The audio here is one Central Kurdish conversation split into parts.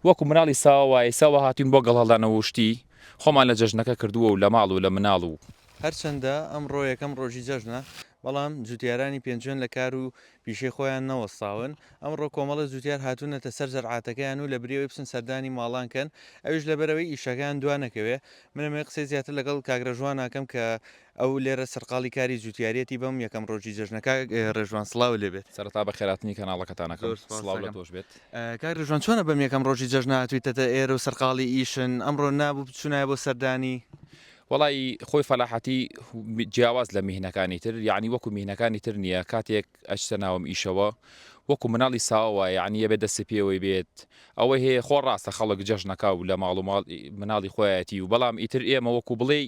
وەکو مناڵی ساوای ساوە هاتوین بۆ گەڵهەڵدانەوەشتی خۆمان لە جەژنەکە کردووە و لە ماڵ و لە مناڵ و هەرچەندە ئەمڕۆ یەکەم ڕۆژی جەژنە بەڵام جوتیارانی پێنجێن لە کار و پیشەی خۆیان نەوەستاون ئەمڕۆ کۆمەڵە جوتیار هاتوونەتە سەر زەرعاتەکەیان و لە بریەوەی بچن سەردانی ماڵانکەن ئەوش لەبەرەوەی ئیشەکان دوانەکەوێ منەمێ قسەی زیاتر لەگەڵ کاگرەژوان ناکەم کە ئەو لێرە سەرقاڵی کاری جوتیارەتی بەم یەکەم ڕۆژی جەژنەکە ڕێژوان سڵاو لێبێت سەرتا بە خێراتنی کەناڵەکەتانەکەم سڵاو لە تۆش بێت کاگرەژوان چۆنە بەم یەکەم ڕۆژی جەژنە هاتوویتە ئێرە و سەرقاڵی ئیشن ئەمڕۆ نابوو بچونایە بۆ سەردانی وڵی خۆی فەلاحەتی جیاواز لە میهنەکانی تر یعنی وەکو میهنەکانی تر نییە کاتێک ئەچتە ناوم ئیشەوە وەکو مناڵی ساوە یعنی بێت دەست پێوەی بێت ئەوەی هەیە خۆ ڕاستە خەڵک جەژنەکە و لە ماڵ و ماڵ مناڵی خۆیەتی و بەڵام ئیتر ئێمە وەکو بڵێ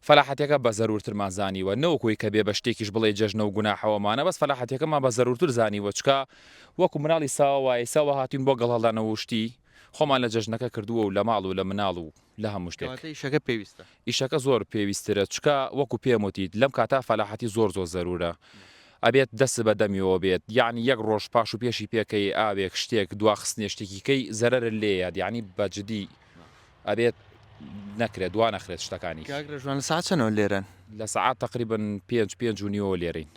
فەلاحەتەکە بە زەرورترمان زانیوە نەوەکوی کە بێ بە شتێکیش بڵێ جەژنە و گوناحەوەمانە بەس فەلاحەتەکەمان بە زەرورتر زانیوە چکە وەکو مناڵی ساوای ساوە هاتوین بۆ گەڵهەڵدانەوەشتی خۆمان لە جەژنەکە کردووە و لە ماڵ و لە مناڵ و لە هەموو شتێک ئیشەکە پێویستە ئیشەکە زۆر پێویسترە چکە وەکو پێموتیت لەم کاتا فەلاحەتی زۆر زەرورە ئەبێت دەست بە دەمیەوە بێت یعنی یەک ڕۆژ پاش و پێشی پێکەی ئاوێک شتێک دواخستنێ شتێکیکەی زەرەر لێیە یعنی بەجددی ئەبێت نەکرێت دوا نەخرێت شتەکانی کاگرەژوان ساعت چەنەوە لێرەن لە سعات تقریبن پێنج و نیوە لێرەین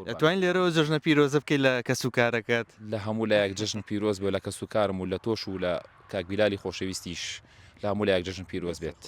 دەتوانین لێرەوە جەژنە پیرۆزە بکەیت لە کەس و کارەکەت لە هەموو لایەک جەژن پیرۆز بێت لە کەس و کارم و لە تۆش و لە کاکبیلالی خۆشەویستیش لە هەموو لایەک جەژن پیرۆز بێت.